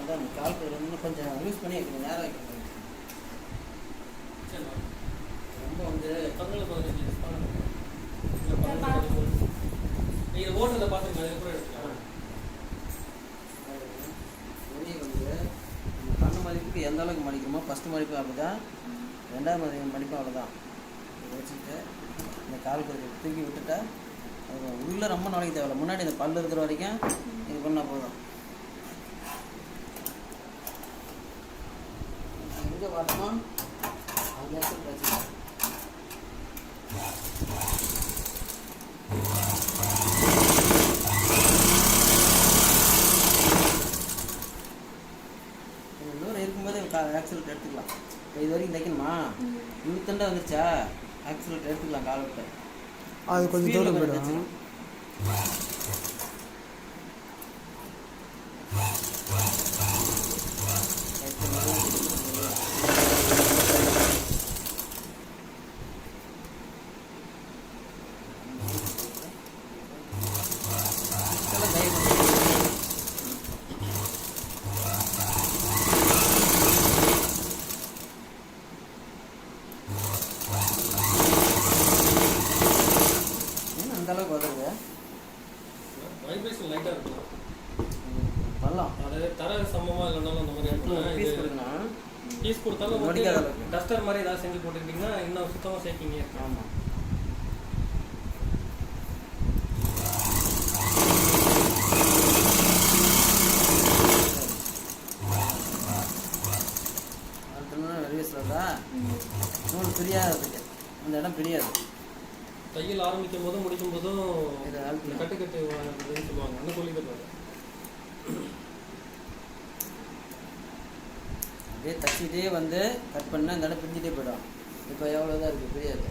அதான் கால்குலேட்டர் இன்னும் கொஞ்சம் யூஸ் பண்ணி வைக்கணும், நேரம் வைக்கணும். ரொம்ப வந்து 15 யூஸ் பண்ணணும். நீங்கள் ஓட்டத்தை பார்த்துருங்க, அது கூட எடுத்துக்கலாம். துணி வந்து கண்ணு மதிப்புக்கு எந்த அளவுக்கு மடிக்கிறோமோ ஃபஸ்ட்டு மடிப்பு அப்படி தான், ரெண்டாவது மடிப்பு அவ்வளோதான். இதை வச்சுக்கிட்டு இந்த கால்குலேட்டர் தூக்கி விட்டுட்டா அது உள்ளே ரொம்ப நாளைக்கு தேவையில்லை, முன்னாடி இந்த பல் இருக்கிற வரைக்கும் இது பண்ணால் போதும். எங்கே வரணுமோ அங்கே பிரச்சனை. இன்னொரு இருக்கும்போது ஆக்சிலேட்டர் எடுத்துக்கலாம். இப்போ இது வரைக்கும் தைக்கணுமா, இழுத்தண்டா வந்துருச்சா ஆக்சிலேட்டர் எடுத்துக்கலாம். கால் விட்டு அது கொஞ்சம் தூரம் போய்டும். அளவுக்கு வருது, வைப்ரேஷன் லைட்டாக இருக்கும். பண்ணலாம். அது தர சமமாக இல்லைனாலும் அந்த மாதிரி பீஸ் கொடுக்கணும். பீஸ் கொடுத்தாலும் வடிக்காத டஸ்டர் மாதிரி ஏதாவது செஞ்சு போட்டுக்கிட்டிங்கன்னா இன்னும் சுத்தமாக சேர்க்கிங்க. ஆமாம். அடுத்த வெளியே சொல்கிறா நூல் பிரியாததுக்கு, அந்த இடம் பிரியாது. தையல் ஆரம்பிக்கும் போதும் முடிக்கும் போதும் இதை கட்டு சொல்லுவாங்க, அந்த சொல்லிட்டு அப்படியே தச்சிக்கிட்டே வந்து கட் பண்ணால் அந்த இடம் பிரிஞ்சுட்டே போய்டும். இப்போ எவ்வளோதான் இருக்குது பிரியாது.